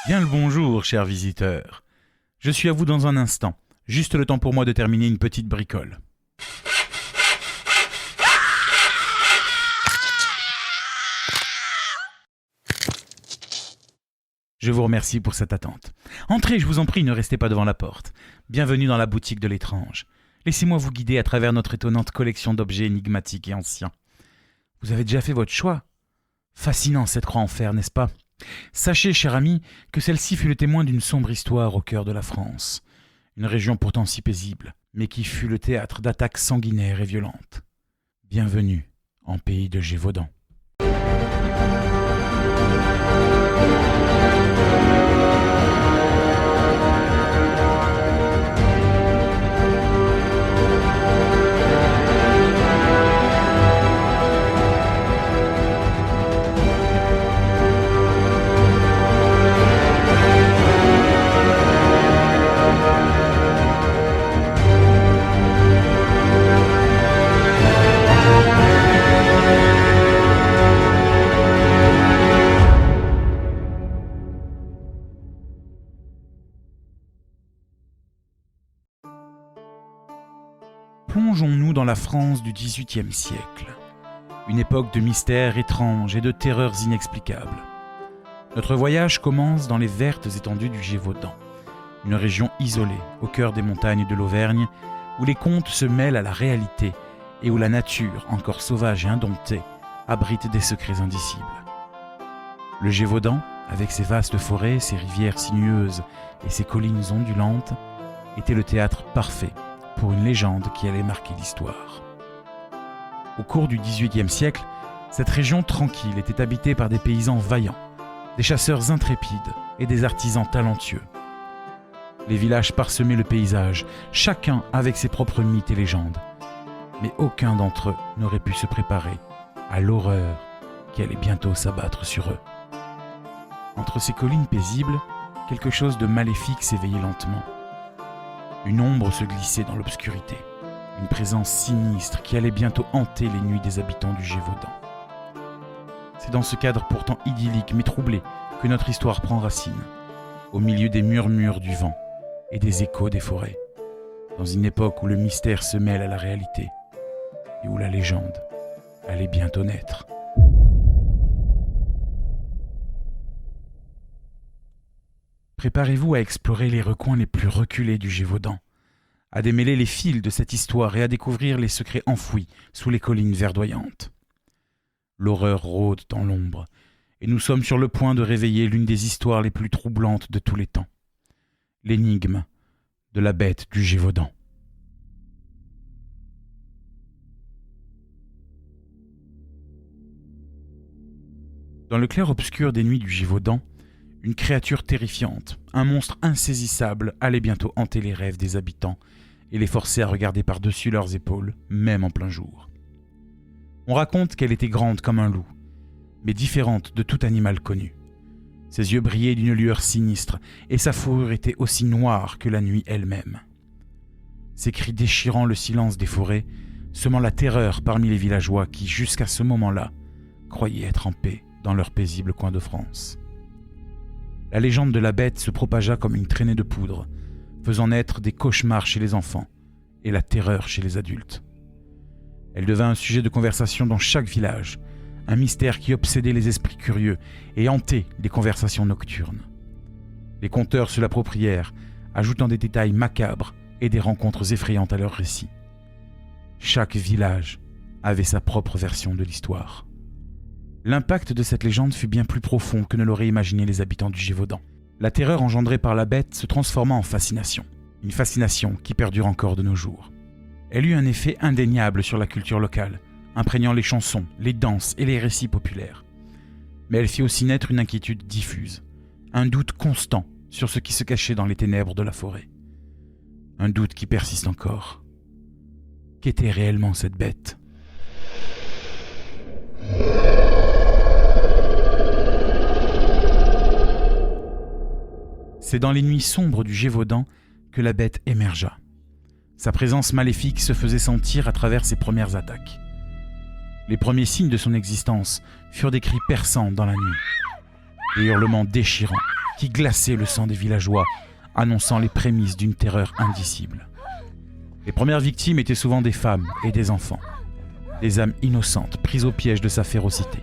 Bien le bonjour, chers visiteurs. Je suis à vous dans un instant, juste le temps pour moi de terminer une petite bricole. Je vous remercie pour cette attente. Entrez, je vous en prie, ne restez pas devant la porte. Bienvenue dans la boutique de l'étrange. Laissez-moi vous guider à travers notre étonnante collection d'objets énigmatiques et anciens. Vous avez déjà fait votre choix ? Fascinant cette croix en fer, n'est-ce pas ? Sachez, cher ami, que celle-ci fut le témoin d'une sombre histoire au cœur de la France. Une région pourtant si paisible, mais qui fut le théâtre d'attaques sanguinaires et violentes. Bienvenue en pays de Gévaudan. Plongeons-nous dans la France du XVIIIe siècle. Une époque de mystères étranges et de terreurs inexplicables. Notre voyage commence dans les vertes étendues du Gévaudan, une région isolée au cœur des montagnes de l'Auvergne, où les contes se mêlent à la réalité et où la nature, encore sauvage et indomptée, abrite des secrets indicibles. Le Gévaudan, avec ses vastes forêts, ses rivières sinueuses et ses collines ondulantes, était le théâtre parfait pour une légende qui allait marquer l'histoire. Au cours du XVIIIe siècle, cette région tranquille était habitée par des paysans vaillants, des chasseurs intrépides et des artisans talentueux. Les villages parsemaient le paysage, chacun avec ses propres mythes et légendes. Mais aucun d'entre eux n'aurait pu se préparer à l'horreur qui allait bientôt s'abattre sur eux. Entre ces collines paisibles, quelque chose de maléfique s'éveillait lentement. Une ombre se glissait dans l'obscurité, une présence sinistre qui allait bientôt hanter les nuits des habitants du Gévaudan. C'est dans ce cadre pourtant idyllique mais troublé que notre histoire prend racine, au milieu des murmures du vent et des échos des forêts, dans une époque où le mystère se mêle à la réalité et où la légende allait bientôt naître. Préparez-vous à explorer les recoins les plus reculés du Gévaudan, à démêler les fils de cette histoire et à découvrir les secrets enfouis sous les collines verdoyantes. L'horreur rôde dans l'ombre, et nous sommes sur le point de réveiller l'une des histoires les plus troublantes de tous les temps. L'énigme de la bête du Gévaudan. Dans le clair-obscur des nuits du Gévaudan, une créature terrifiante, un monstre insaisissable allait bientôt hanter les rêves des habitants et les forcer à regarder par-dessus leurs épaules, même en plein jour. On raconte qu'elle était grande comme un loup, mais différente de tout animal connu. Ses yeux brillaient d'une lueur sinistre et sa fourrure était aussi noire que la nuit elle-même. Ses cris déchirant le silence des forêts, semant la terreur parmi les villageois qui, jusqu'à ce moment-là, croyaient être en paix dans leur paisible coin de France. La légende de la bête se propagea comme une traînée de poudre, faisant naître des cauchemars chez les enfants et la terreur chez les adultes. Elle devint un sujet de conversation dans chaque village, un mystère qui obsédait les esprits curieux et hantait les conversations nocturnes. Les conteurs se l'approprièrent, ajoutant des détails macabres et des rencontres effrayantes à leurs récits. Chaque village avait sa propre version de l'histoire. L'impact de cette légende fut bien plus profond que ne l'auraient imaginé les habitants du Gévaudan. La terreur engendrée par la bête se transforma en fascination, une fascination qui perdure encore de nos jours. Elle eut un effet indéniable sur la culture locale, imprégnant les chansons, les danses et les récits populaires. Mais elle fit aussi naître une inquiétude diffuse, un doute constant sur ce qui se cachait dans les ténèbres de la forêt. Un doute qui persiste encore. Qu'était réellement cette bête ? C'est dans les nuits sombres du Gévaudan que la bête émergea. Sa présence maléfique se faisait sentir à travers ses premières attaques. Les premiers signes de son existence furent des cris perçants dans la nuit, des hurlements déchirants qui glaçait le sang des villageois, annonçant les prémices d'une terreur indicible. Les premières victimes étaient souvent des femmes et des enfants, des âmes innocentes prises au piège de sa férocité.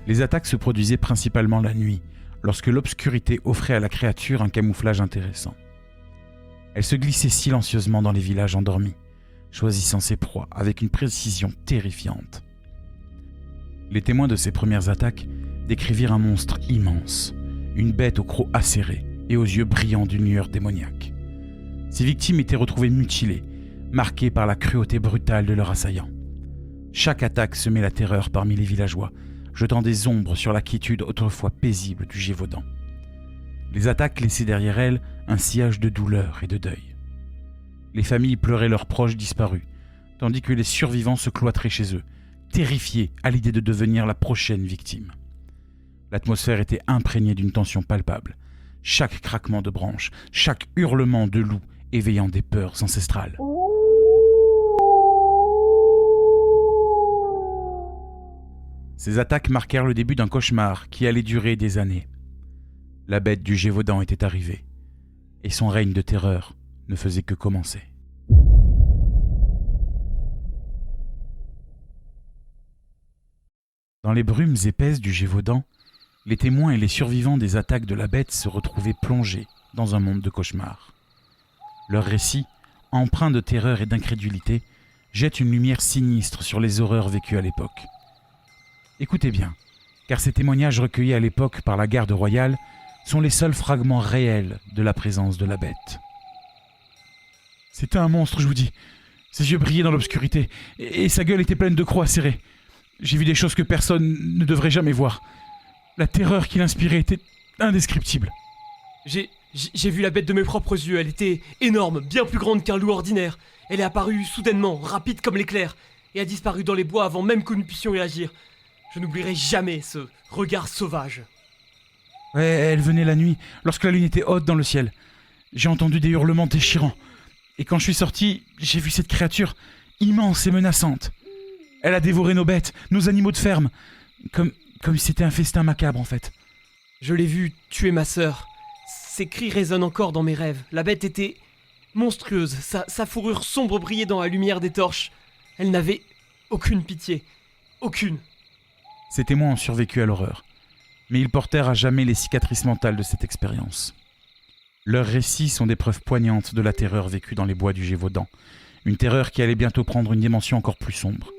Les attaques se produisaient principalement la nuit, lorsque l'obscurité offrait à la créature un camouflage intéressant. Elle se glissait silencieusement dans les villages endormis, choisissant ses proies avec une précision terrifiante. Les témoins de ces premières attaques décrivirent un monstre immense, une bête au croc acéré et aux yeux brillants d'une lueur démoniaque. Ces victimes étaient retrouvées mutilées, marquées par la cruauté brutale de leurs assaillants. Chaque attaque semait la terreur parmi les villageois, jetant des ombres sur la quiétude autrefois paisible du Gévaudan. Les attaques laissaient derrière elles un sillage de douleur et de deuil. Les familles pleuraient leurs proches disparus, tandis que les survivants se cloîtraient chez eux, terrifiés à l'idée de devenir la prochaine victime. L'atmosphère était imprégnée d'une tension palpable, chaque craquement de branches, chaque hurlement de loup éveillant des peurs ancestrales. Ces attaques marquèrent le début d'un cauchemar qui allait durer des années. La bête du Gévaudan était arrivée, et son règne de terreur ne faisait que commencer. Dans les brumes épaisses du Gévaudan, les témoins et les survivants des attaques de la bête se retrouvaient plongés dans un monde de cauchemars. Leurs récits, empreints de terreur et d'incrédulité, jettent une lumière sinistre sur les horreurs vécues à l'époque. Écoutez bien, car ces témoignages recueillis à l'époque par la garde royale sont les seuls fragments réels de la présence de la bête. C'était un monstre, je vous dis. Ses yeux brillaient dans l'obscurité, et sa gueule était pleine de crocs acérés. J'ai vu des choses que personne ne devrait jamais voir. La terreur qu'il inspirait était indescriptible. J'ai vu la bête de mes propres yeux, elle était énorme, bien plus grande qu'un loup ordinaire. Elle est apparue soudainement, rapide comme l'éclair, et a disparu dans les bois avant même que nous puissions réagir. Je n'oublierai jamais ce regard sauvage. Ouais, elle venait la nuit, lorsque la lune était haute dans le ciel. J'ai entendu des hurlements déchirants. Et quand je suis sorti, j'ai vu cette créature immense et menaçante. Elle a dévoré nos bêtes, nos animaux de ferme, comme si c'était un festin macabre en fait. Je l'ai vue tuer ma sœur. Ses cris résonnent encore dans mes rêves. La bête était monstrueuse, sa fourrure sombre brillait dans la lumière des torches. Elle n'avait aucune pitié, aucune. Ces témoins ont survécu à l'horreur, mais ils portèrent à jamais les cicatrices mentales de cette expérience. Leurs récits sont des preuves poignantes de la terreur vécue dans les bois du Gévaudan, une terreur qui allait bientôt prendre une dimension encore plus sombre.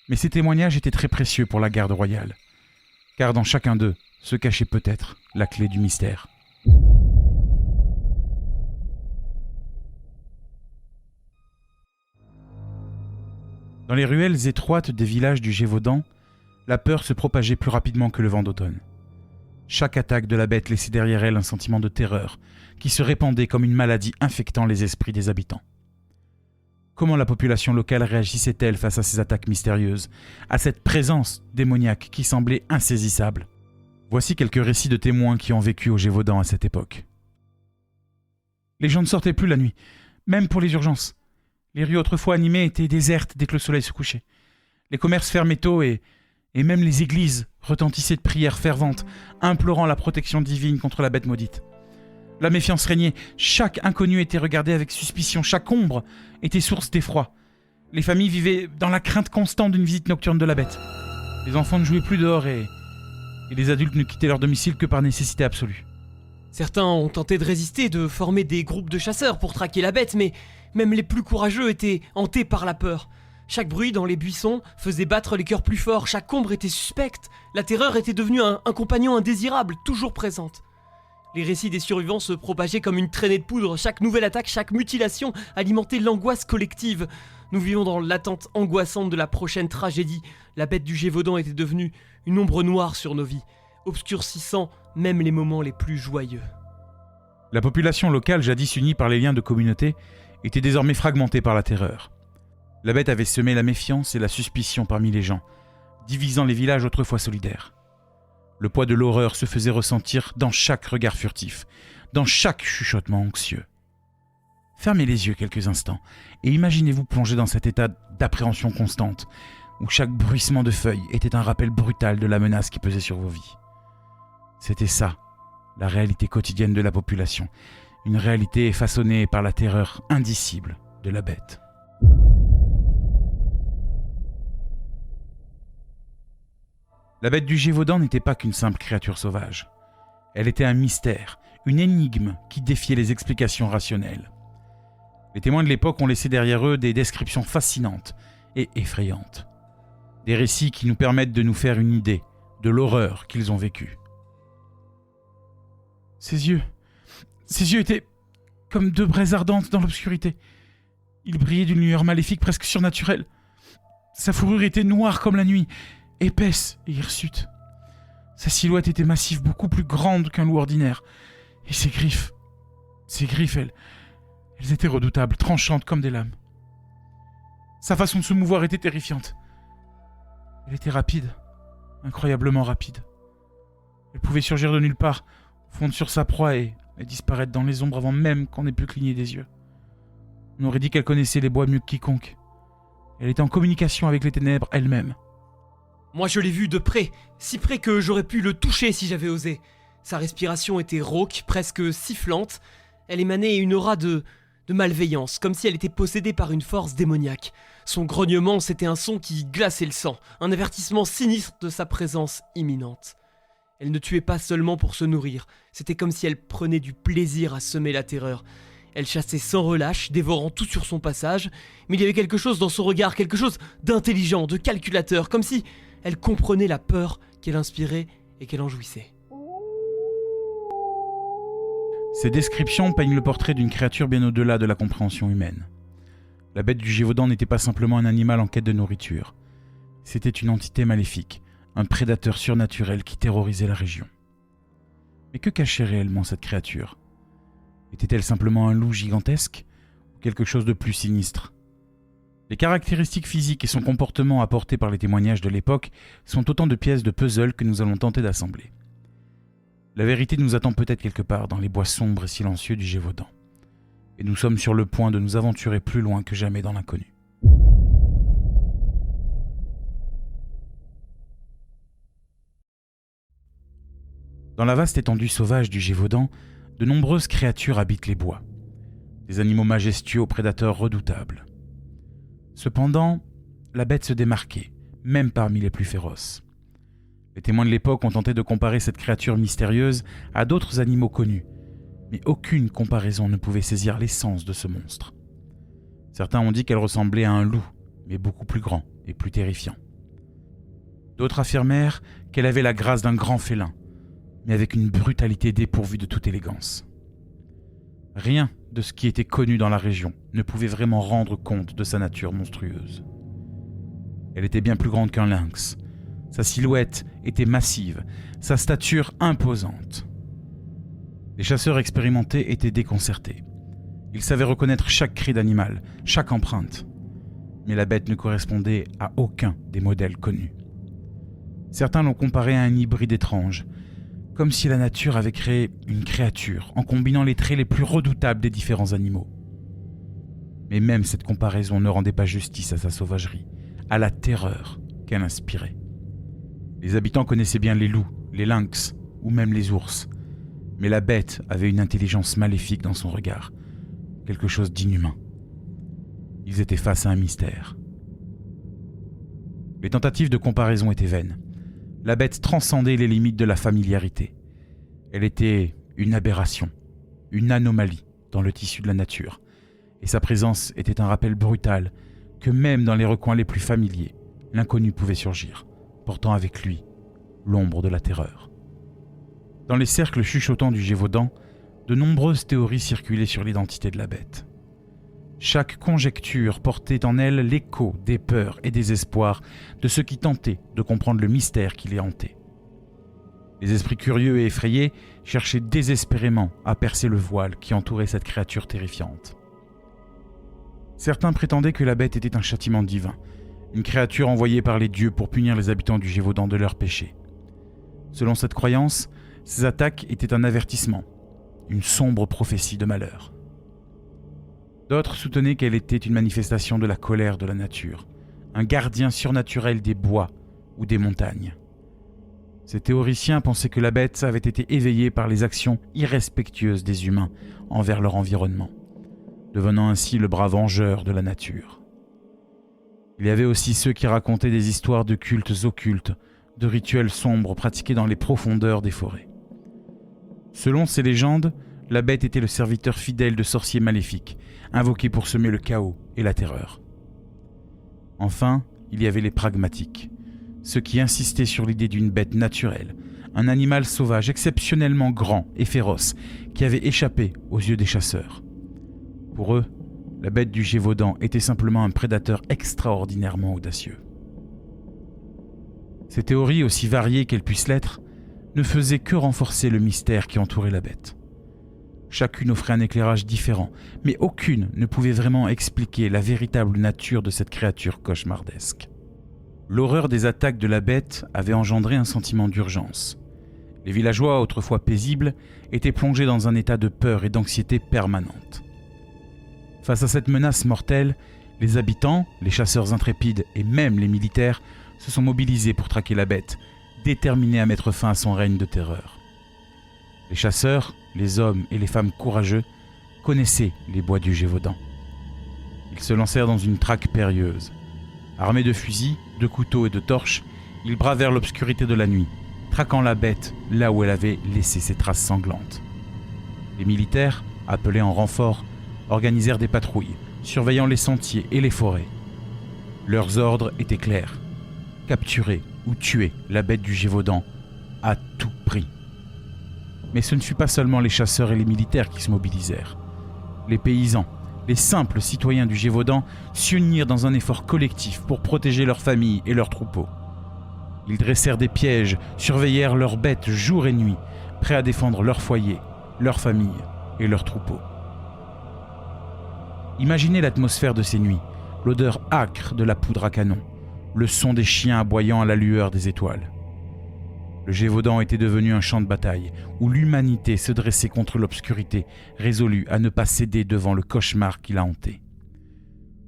Mais ces témoignages étaient très précieux pour la garde royale, car dans chacun d'eux se cachait peut-être la clé du mystère. Dans les ruelles étroites des villages du Gévaudan, la peur se propageait plus rapidement que le vent d'automne. Chaque attaque de la bête laissait derrière elle un sentiment de terreur qui se répandait comme une maladie infectant les esprits des habitants. Comment la population locale réagissait-elle face à ces attaques mystérieuses, à cette présence démoniaque qui semblait insaisissable? Voici quelques récits de témoins qui ont vécu au Gévaudan à cette époque. Les gens ne sortaient plus la nuit, même pour les urgences. Les rues autrefois animées étaient désertes dès que le soleil se couchait. Les commerces fermaient tôt et même les églises retentissaient de prières ferventes, implorant la protection divine contre la bête maudite. La méfiance régnait, chaque inconnu était regardé avec suspicion, chaque ombre était source d'effroi. Les familles vivaient dans la crainte constante d'une visite nocturne de la bête. Les enfants ne jouaient plus dehors et les adultes ne quittaient leur domicile que par nécessité absolue. Certains ont tenté de résister, de former des groupes de chasseurs pour traquer la bête, mais même les plus courageux étaient hantés par la peur. Chaque bruit dans les buissons faisait battre les cœurs plus forts, chaque ombre était suspecte. La terreur était devenue un compagnon indésirable, toujours présente. Les récits des survivants se propageaient comme une traînée de poudre. Chaque nouvelle attaque, chaque mutilation alimentait l'angoisse collective. Nous vivions dans l'attente angoissante de la prochaine tragédie. La bête du Gévaudan était devenue une ombre noire sur nos vies, obscurcissant même les moments les plus joyeux. La population locale, jadis unie par les liens de communauté, était désormais fragmentée par la terreur. La bête avait semé la méfiance et la suspicion parmi les gens, divisant les villages autrefois solidaires. Le poids de l'horreur se faisait ressentir dans chaque regard furtif, dans chaque chuchotement anxieux. Fermez les yeux quelques instants et imaginez-vous plonger dans cet état d'appréhension constante, où chaque bruissement de feuilles était un rappel brutal de la menace qui pesait sur vos vies. C'était ça, la réalité quotidienne de la population, une réalité façonnée par la terreur indicible de la bête. La bête du Gévaudan n'était pas qu'une simple créature sauvage. Elle était un mystère, une énigme qui défiait les explications rationnelles. Les témoins de l'époque ont laissé derrière eux des descriptions fascinantes et effrayantes. Des récits qui nous permettent de nous faire une idée de l'horreur qu'ils ont vécue. Ses yeux étaient comme deux braises ardentes dans l'obscurité. Ils brillaient d'une lueur maléfique presque surnaturelle. Sa fourrure était noire comme la nuit, épaisse et hirsute. Sa silhouette était massive, beaucoup plus grande qu'un loup ordinaire. Et ses griffes, elles étaient redoutables, tranchantes comme des lames. Sa façon de se mouvoir était terrifiante. Elle était rapide, incroyablement rapide. Elle pouvait surgir de nulle part, fondre sur sa proie et disparaître dans les ombres avant même qu'on ait pu cligner des yeux. On aurait dit qu'elle connaissait les bois mieux que quiconque. Elle était en communication avec les ténèbres elles-mêmes. Moi je l'ai vu de près, si près que j'aurais pu le toucher si j'avais osé. Sa respiration était rauque, presque sifflante. Elle émanait une aura de malveillance, comme si elle était possédée par une force démoniaque. Son grognement, c'était un son qui glaçait le sang, un avertissement sinistre de sa présence imminente. Elle ne tuait pas seulement pour se nourrir, c'était comme si elle prenait du plaisir à semer la terreur. Elle chassait sans relâche, dévorant tout sur son passage, mais il y avait quelque chose dans son regard, quelque chose d'intelligent, de calculateur, comme si elle comprenait la peur qu'elle inspirait et qu'elle en jouissait. Ces descriptions peignent le portrait d'une créature bien au-delà de la compréhension humaine. La bête du Gévaudan n'était pas simplement un animal en quête de nourriture. C'était une entité maléfique, un prédateur surnaturel qui terrorisait la région. Mais que cachait réellement cette créature ? Était-elle simplement un loup gigantesque ou quelque chose de plus sinistre ? Les caractéristiques physiques et son comportement apportés par les témoignages de l'époque sont autant de pièces de puzzle que nous allons tenter d'assembler. La vérité nous attend peut-être quelque part dans les bois sombres et silencieux du Gévaudan. Et nous sommes sur le point de nous aventurer plus loin que jamais dans l'inconnu. Dans la vaste étendue sauvage du Gévaudan, de nombreuses créatures habitent les bois. Des animaux majestueux aux prédateurs redoutables. Cependant, la bête se démarquait, même parmi les plus féroces. Les témoins de l'époque ont tenté de comparer cette créature mystérieuse à d'autres animaux connus, mais aucune comparaison ne pouvait saisir l'essence de ce monstre. Certains ont dit qu'elle ressemblait à un loup, mais beaucoup plus grand et plus terrifiant. D'autres affirmèrent qu'elle avait la grâce d'un grand félin, mais avec une brutalité dépourvue de toute élégance. Rien de ce qui était connu dans la région ne pouvait vraiment rendre compte de sa nature monstrueuse. Elle était bien plus grande qu'un lynx. Sa silhouette était massive, sa stature imposante. Les chasseurs expérimentés étaient déconcertés. Ils savaient reconnaître chaque cri d'animal, chaque empreinte. Mais la bête ne correspondait à aucun des modèles connus. Certains l'ont comparée à un hybride étrange, comme si la nature avait créé une créature en combinant les traits les plus redoutables des différents animaux. Mais même cette comparaison ne rendait pas justice à sa sauvagerie, à la terreur qu'elle inspirait. Les habitants connaissaient bien les loups, les lynx ou même les ours, mais la bête avait une intelligence maléfique dans son regard, quelque chose d'inhumain. Ils étaient face à un mystère. Les tentatives de comparaison étaient vaines. La bête transcendait les limites de la familiarité. Elle était une aberration, une anomalie dans le tissu de la nature, et sa présence était un rappel brutal que même dans les recoins les plus familiers, l'inconnu pouvait surgir, portant avec lui l'ombre de la terreur. Dans les cercles chuchotants du Gévaudan, de nombreuses théories circulaient sur l'identité de la bête. Chaque conjecture portait en elle l'écho des peurs et des espoirs de ceux qui tentaient de comprendre le mystère qui les hantait. Les esprits curieux et effrayés cherchaient désespérément à percer le voile qui entourait cette créature terrifiante. Certains prétendaient que la bête était un châtiment divin, une créature envoyée par les dieux pour punir les habitants du Gévaudan de leurs péchés. Selon cette croyance, ces attaques étaient un avertissement, une sombre prophétie de malheur. D'autres soutenaient qu'elle était une manifestation de la colère de la nature, un gardien surnaturel des bois ou des montagnes. Ces théoriciens pensaient que la bête avait été éveillée par les actions irrespectueuses des humains envers leur environnement, devenant ainsi le bras vengeur de la nature. Il y avait aussi ceux qui racontaient des histoires de cultes occultes, de rituels sombres pratiqués dans les profondeurs des forêts. Selon ces légendes, la bête était le serviteur fidèle de sorciers maléfiques, invoqués pour semer le chaos et la terreur. Enfin, il y avait les pragmatiques, ceux qui insistaient sur l'idée d'une bête naturelle, un animal sauvage exceptionnellement grand et féroce qui avait échappé aux yeux des chasseurs. Pour eux, la bête du Gévaudan était simplement un prédateur extraordinairement audacieux. Ces théories, aussi variées qu'elles puissent l'être, ne faisaient que renforcer le mystère qui entourait la bête. Chacune offrait un éclairage différent, mais aucune ne pouvait vraiment expliquer la véritable nature de cette créature cauchemardesque. L'horreur des attaques de la bête avait engendré un sentiment d'urgence. Les villageois, autrefois paisibles, étaient plongés dans un état de peur et d'anxiété permanente. Face à cette menace mortelle, les habitants, les chasseurs intrépides et même les militaires se sont mobilisés pour traquer la bête, déterminés à mettre fin à son règne de terreur. Les chasseurs, les hommes et les femmes courageux connaissaient les bois du Gévaudan. Ils se lancèrent dans une traque périlleuse. Armés de fusils, de couteaux et de torches, ils bravèrent l'obscurité de la nuit, traquant la bête là où elle avait laissé ses traces sanglantes. Les militaires, appelés en renfort, organisèrent des patrouilles, surveillant les sentiers et les forêts. Leurs ordres étaient clairs: capturer ou tuer la bête du Gévaudan à tout prix. Mais ce ne fut pas seulement les chasseurs et les militaires qui se mobilisèrent. Les paysans, les simples citoyens du Gévaudan s'unirent dans un effort collectif pour protéger leurs familles et leurs troupeaux. Ils dressèrent des pièges, surveillèrent leurs bêtes jour et nuit, prêts à défendre leur foyer, leur famille et leurs troupeaux. Imaginez l'atmosphère de ces nuits, l'odeur âcre de la poudre à canon, le son des chiens aboyant à la lueur des étoiles. Le Gévaudan était devenu un champ de bataille où l'humanité se dressait contre l'obscurité, résolue à ne pas céder devant le cauchemar qui la hantait.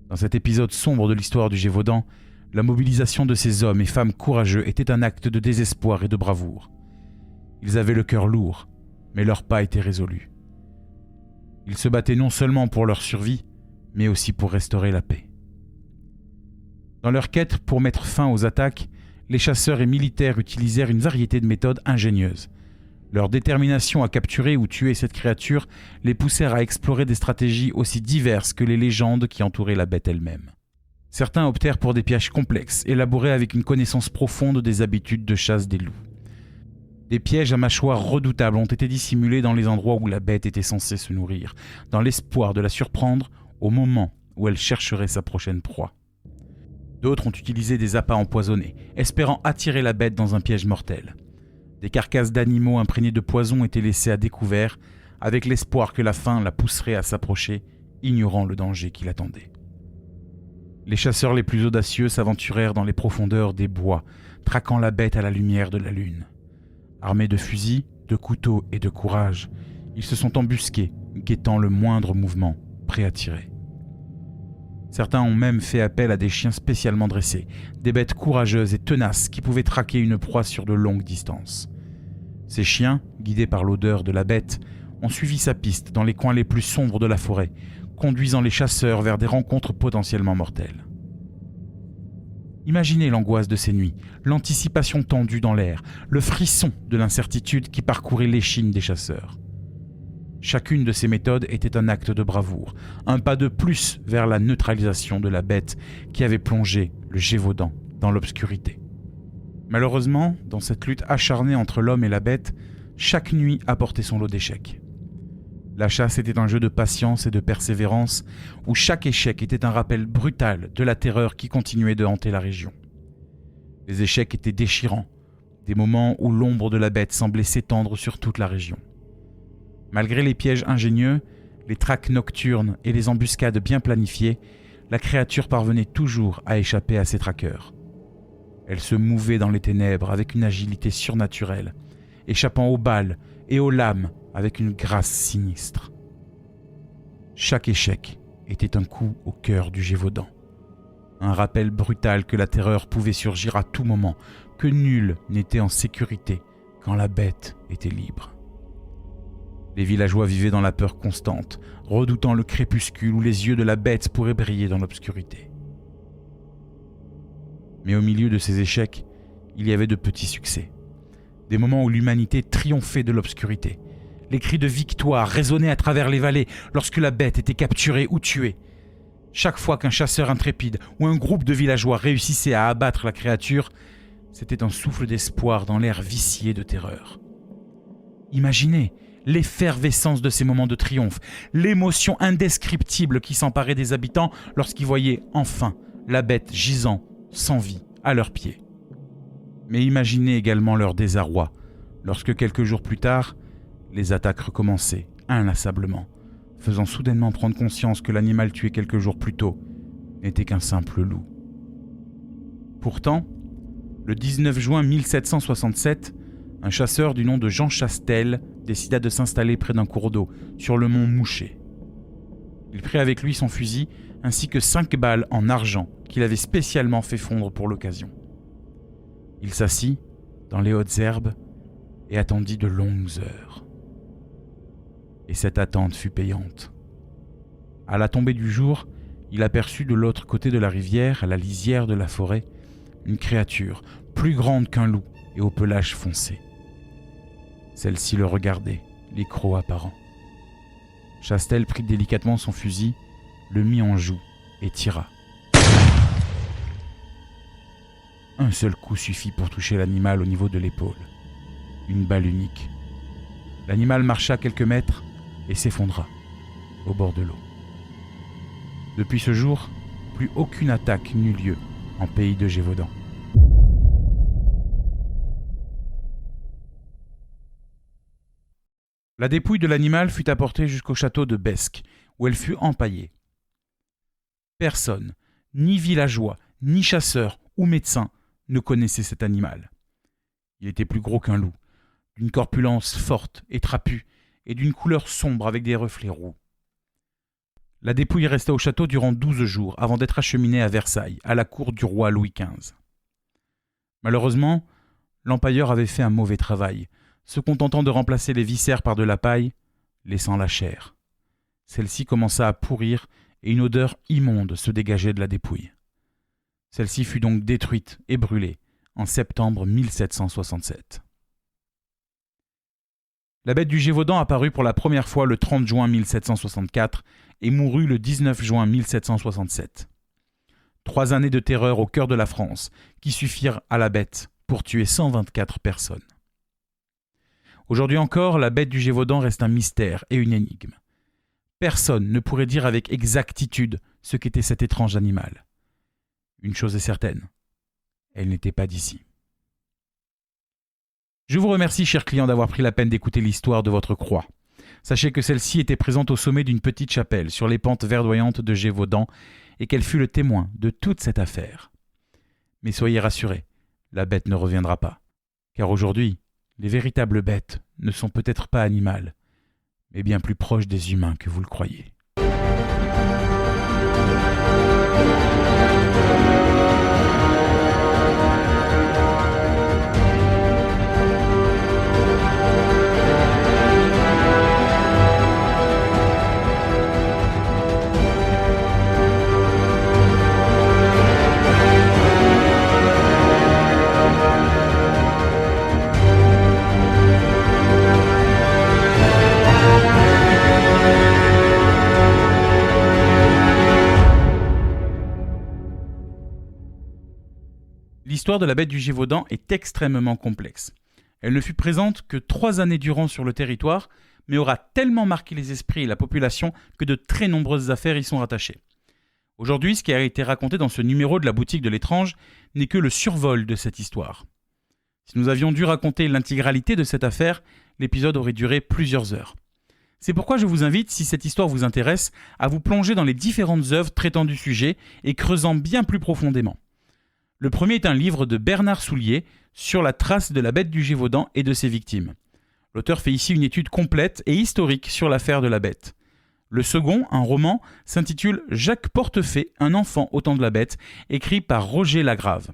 Dans cet épisode sombre de l'histoire du Gévaudan, la mobilisation de ces hommes et femmes courageux était un acte de désespoir et de bravoure. Ils avaient le cœur lourd, mais leur pas était résolu. Ils se battaient non seulement pour leur survie, mais aussi pour restaurer la paix. Dans leur quête pour mettre fin aux attaques, les chasseurs et militaires utilisèrent une variété de méthodes ingénieuses. Leur détermination à capturer ou tuer cette créature les poussèrent à explorer des stratégies aussi diverses que les légendes qui entouraient la bête elle-même. Certains optèrent pour des pièges complexes, élaborés avec une connaissance profonde des habitudes de chasse des loups. Des pièges à mâchoires redoutables ont été dissimulés dans les endroits où la bête était censée se nourrir, dans l'espoir de la surprendre au moment où elle chercherait sa prochaine proie. D'autres ont utilisé des appâts empoisonnés, espérant attirer la bête dans un piège mortel. Des carcasses d'animaux imprégnées de poison étaient laissées à découvert, avec l'espoir que la faim la pousserait à s'approcher, ignorant le danger qui l'attendait. Les chasseurs les plus audacieux s'aventurèrent dans les profondeurs des bois, traquant la bête à la lumière de la lune. Armés de fusils, de couteaux et de courage, ils se sont embusqués, guettant le moindre mouvement, prêts à tirer. Certains ont même fait appel à des chiens spécialement dressés, des bêtes courageuses et tenaces qui pouvaient traquer une proie sur de longues distances. Ces chiens, guidés par l'odeur de la bête, ont suivi sa piste dans les coins les plus sombres de la forêt, conduisant les chasseurs vers des rencontres potentiellement mortelles. Imaginez l'angoisse de ces nuits, l'anticipation tendue dans l'air, le frisson de l'incertitude qui parcourait l'échine des chasseurs. Chacune de ces méthodes était un acte de bravoure, un pas de plus vers la neutralisation de la bête qui avait plongé le Gévaudan dans l'obscurité. Malheureusement, dans cette lutte acharnée entre l'homme et la bête, chaque nuit apportait son lot d'échecs. La chasse était un jeu de patience et de persévérance où chaque échec était un rappel brutal de la terreur qui continuait de hanter la région. Les échecs étaient déchirants, des moments où l'ombre de la bête semblait s'étendre sur toute la région. Malgré les pièges ingénieux, les traques nocturnes et les embuscades bien planifiées, la créature parvenait toujours à échapper à ses traqueurs. Elle se mouvait dans les ténèbres avec une agilité surnaturelle, échappant aux balles et aux lames avec une grâce sinistre. Chaque échec était un coup au cœur du Gévaudan. Un rappel brutal que la terreur pouvait surgir à tout moment, que nul n'était en sécurité quand la bête était libre. Les villageois vivaient dans la peur constante, redoutant le crépuscule où les yeux de la bête pourraient briller dans l'obscurité. Mais au milieu de ces échecs, il y avait de petits succès. Des moments où l'humanité triomphait de l'obscurité. Les cris de victoire résonnaient à travers les vallées lorsque la bête était capturée ou tuée. Chaque fois qu'un chasseur intrépide ou un groupe de villageois réussissait à abattre la créature, c'était un souffle d'espoir dans l'air vicié de terreur. Imaginez l'effervescence de ces moments de triomphe, l'émotion indescriptible qui s'emparait des habitants lorsqu'ils voyaient enfin la bête gisant, sans vie, à leurs pieds. Mais imaginez également leur désarroi lorsque quelques jours plus tard, les attaques recommençaient inlassablement, faisant soudainement prendre conscience que l'animal tué quelques jours plus tôt n'était qu'un simple loup. Pourtant, le 19 juin 1767, un chasseur du nom de Jean Chastel décida de s'installer près d'un cours d'eau, sur le mont Mouchet. Il prit avec lui son fusil ainsi que 5 balles en argent qu'il avait spécialement fait fondre pour l'occasion. Il s'assit dans les hautes herbes et attendit de longues heures. Et cette attente fut payante. À la tombée du jour, il aperçut de l'autre côté de la rivière, à la lisière de la forêt, une créature plus grande qu'un loup et au pelage foncé. Celle-ci le regardait, les crocs apparents. Chastel prit délicatement son fusil, le mit en joue et tira. Un seul coup suffit pour toucher l'animal au niveau de l'épaule. Une balle unique. L'animal marcha quelques mètres et s'effondra au bord de l'eau. Depuis ce jour, plus aucune attaque n'eut lieu en pays de Gévaudan. La dépouille de l'animal fut apportée jusqu'au château de Besques, où elle fut empaillée. Personne, ni villageois, ni chasseur ou médecin, ne connaissait cet animal. Il était plus gros qu'un loup, d'une corpulence forte et trapue, et d'une couleur sombre avec des reflets roux. La dépouille resta au château durant 12 jours avant d'être acheminée à Versailles, à la cour du roi Louis XV. Malheureusement, l'empailleur avait fait un mauvais travail, se contentant de remplacer les viscères par de la paille, laissant la chair. Celle-ci commença à pourrir et une odeur immonde se dégageait de la dépouille. Celle-ci fut donc détruite et brûlée en septembre 1767. La bête du Gévaudan apparut pour la première fois le 30 juin 1764 et mourut le 19 juin 1767. 3 années de terreur au cœur de la France qui suffirent à la bête pour tuer 124 personnes. Aujourd'hui encore, la bête du Gévaudan reste un mystère et une énigme. Personne ne pourrait dire avec exactitude ce qu'était cet étrange animal. Une chose est certaine, elle n'était pas d'ici. Je vous remercie, chers clients, d'avoir pris la peine d'écouter l'histoire de votre croix. Sachez que celle-ci était présente au sommet d'une petite chapelle sur les pentes verdoyantes de Gévaudan et qu'elle fut le témoin de toute cette affaire. Mais soyez rassurés, la bête ne reviendra pas. Car aujourd'hui, les véritables bêtes ne sont peut-être pas animales, mais bien plus proches des humains que vous le croyez. L'histoire de la bête du Gévaudan est extrêmement complexe. Elle ne fut présente que 3 années durant sur le territoire, mais aura tellement marqué les esprits et la population que de très nombreuses affaires y sont rattachées. Aujourd'hui, ce qui a été raconté dans ce numéro de la boutique de l'étrange n'est que le survol de cette histoire. Si nous avions dû raconter l'intégralité de cette affaire, l'épisode aurait duré plusieurs heures. C'est pourquoi je vous invite, si cette histoire vous intéresse, à vous plonger dans les différentes œuvres traitant du sujet et creusant bien plus profondément. Le premier est un livre de Bernard Soulier sur la trace de la bête du Gévaudan et de ses victimes. L'auteur fait ici une étude complète et historique sur l'affaire de la bête. Le second, un roman, s'intitule Jacques Portefait, un enfant au temps de la bête, écrit par Roger Lagrave.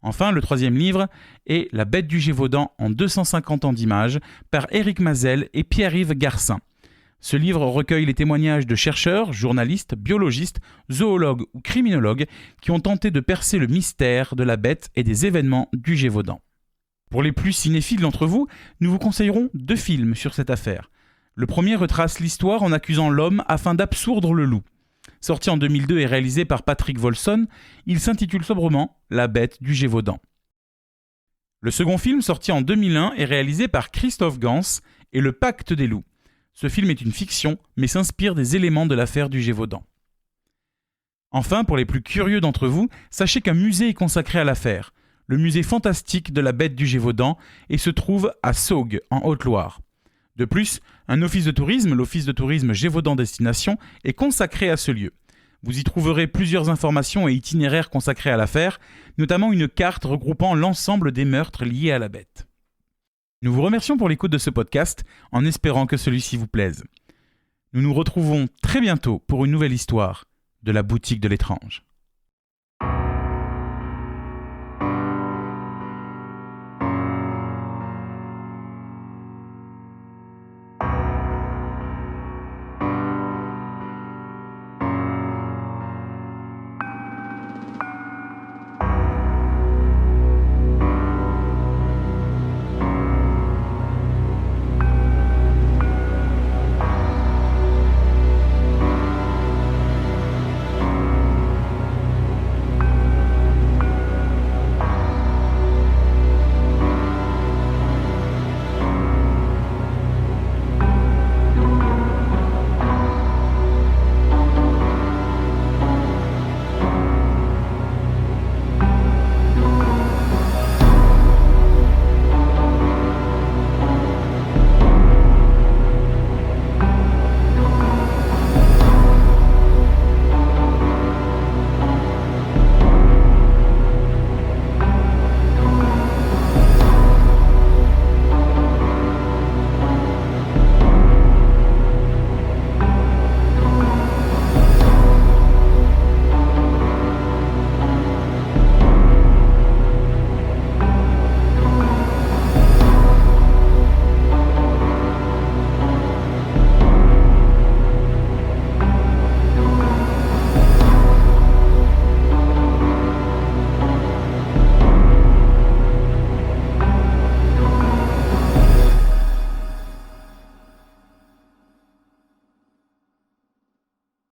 Enfin, le troisième livre est La Bête du Gévaudan en 250 ans d'images par Éric Mazel et Pierre-Yves Garcin. Ce livre recueille les témoignages de chercheurs, journalistes, biologistes, zoologues ou criminologues qui ont tenté de percer le mystère de la bête et des événements du Gévaudan. Pour les plus cinéphiles d'entre vous, nous vous conseillerons 2 films sur cette affaire. Le premier retrace l'histoire en accusant l'homme afin d'absourdre le loup. Sorti en 2002 et réalisé par Patrick Volson, il s'intitule sobrement La Bête du Gévaudan. Le second film, sorti en 2001, est réalisé par Christophe Gans et Le Pacte des loups. Ce film est une fiction, mais s'inspire des éléments de l'affaire du Gévaudan. Enfin, pour les plus curieux d'entre vous, sachez qu'un musée est consacré à l'affaire, le musée fantastique de la Bête du Gévaudan, et se trouve à Saugues, en Haute-Loire. De plus, un office de tourisme, l'office de tourisme Gévaudan Destination, est consacré à ce lieu. Vous y trouverez plusieurs informations et itinéraires consacrés à l'affaire, notamment une carte regroupant l'ensemble des meurtres liés à la bête. Nous vous remercions pour l'écoute de ce podcast, en espérant que celui-ci vous plaise. Nous nous retrouvons très bientôt pour une nouvelle histoire de la boutique de l'étrange.